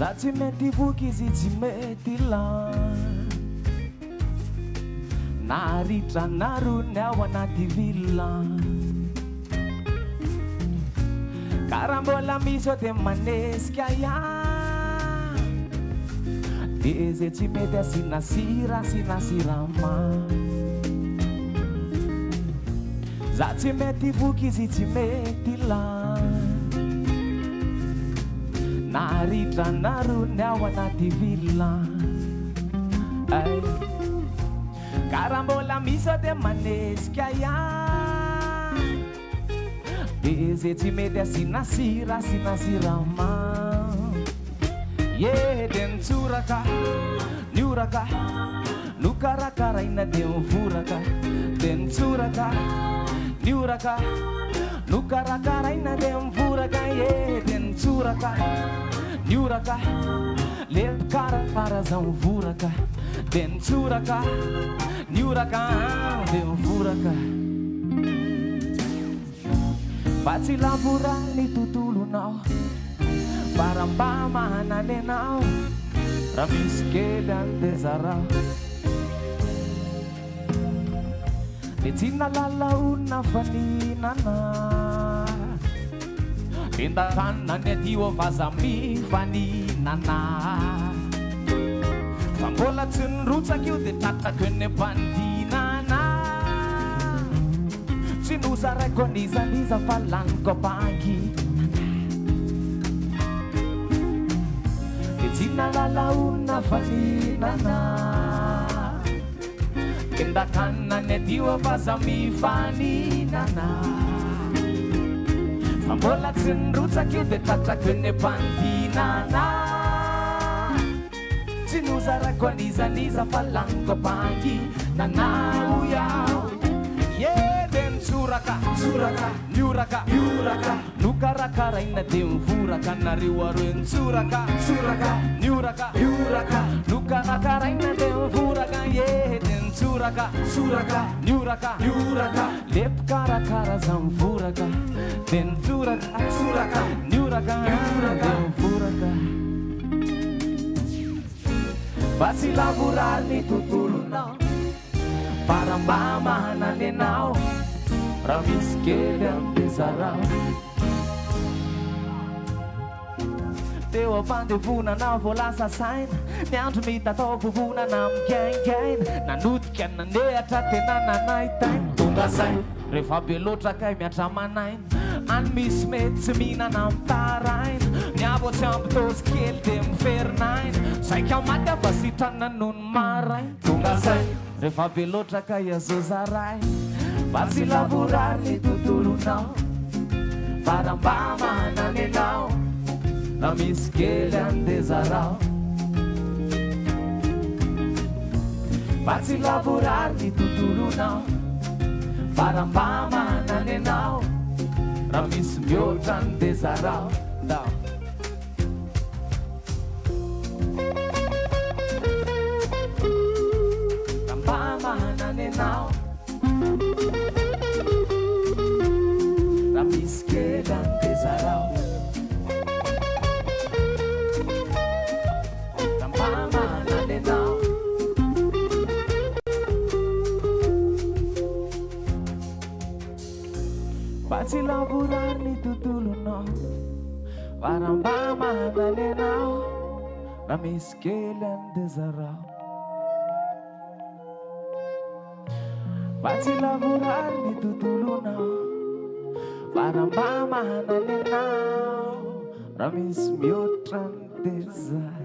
za tsy mety voky izy tsy mety la naritra narony ao anaty villa karambola miso de manesika ia de ze tsy mety asina sira asina sirama za tsy mety voky izy tsy mety la naritra narony ao anaty villa ay karambola miso de manesika ia de ze tsy mety asina sira asina sirama de nitsoraka nioraka no karakaraina de mivoraka de nitsoraka nioraka no karakaraina de mivoraka de nitsoraka nioraka le karakara za mivoraka de nitsoraka nioraka de mivoraka fa tsy lavorany tontolonao faramba mahanany anao raha misy kely andezarao de tsy nalala olona faninana endakanina ny adio avaza mifaninana fa mbola tsy nirotsaka io de tratrako eny am-pandinana tsy nozaraiko anizaniza fa laniko bangy nalala olona faninana endakanina ny adio avaza mifaninana fa mbola tsy nirotsaka io de tratrako eny am-pandinana tsy nozarako anizaniza fa laniko bangy nanao iao de nitsoraka tsoraka nioraka nioraka no karakaraina de mivoraka nareo aroe nitsoraka tsoraka nioraka nioraka no karakaraina de mivoraka de nitsoraka tsoraka nioraka nioraka le mpikarakara za mivoraka de nitsoraka tsoraka nioraka de mivoraka fa tsy lavorany tontolonao faramba mahanany anao raha misy kely ambezarao teo ampandevonana voalasa saina ny andro mitatao vovonana migaingaina nanotika nanehatra tena nanaitaina tonga saina rehefa be loatra kay miatramanaina any misy mety tsy mihinana mitaraina ny avo tsy ampitosy kely de miferinaina saika maty ava sitrana noho ny maraina tonga saina rehefa be loatra kay azozaray fa tsy lavorany tontolonao faramba mahanany anao raha misy kely andezarao fa tsy lavorany tontolonao faramba mahanany anao raha misy mihoatra andezarao ramba mahanany anao raha misy kely andezarao ramba mahanany anao fa tsy lavorany tontolonao faramba mahanany anao raha misy kely andezarao fa tsy lavorany tontolonao faramba mahanany anao raha misy mihoatra andezarao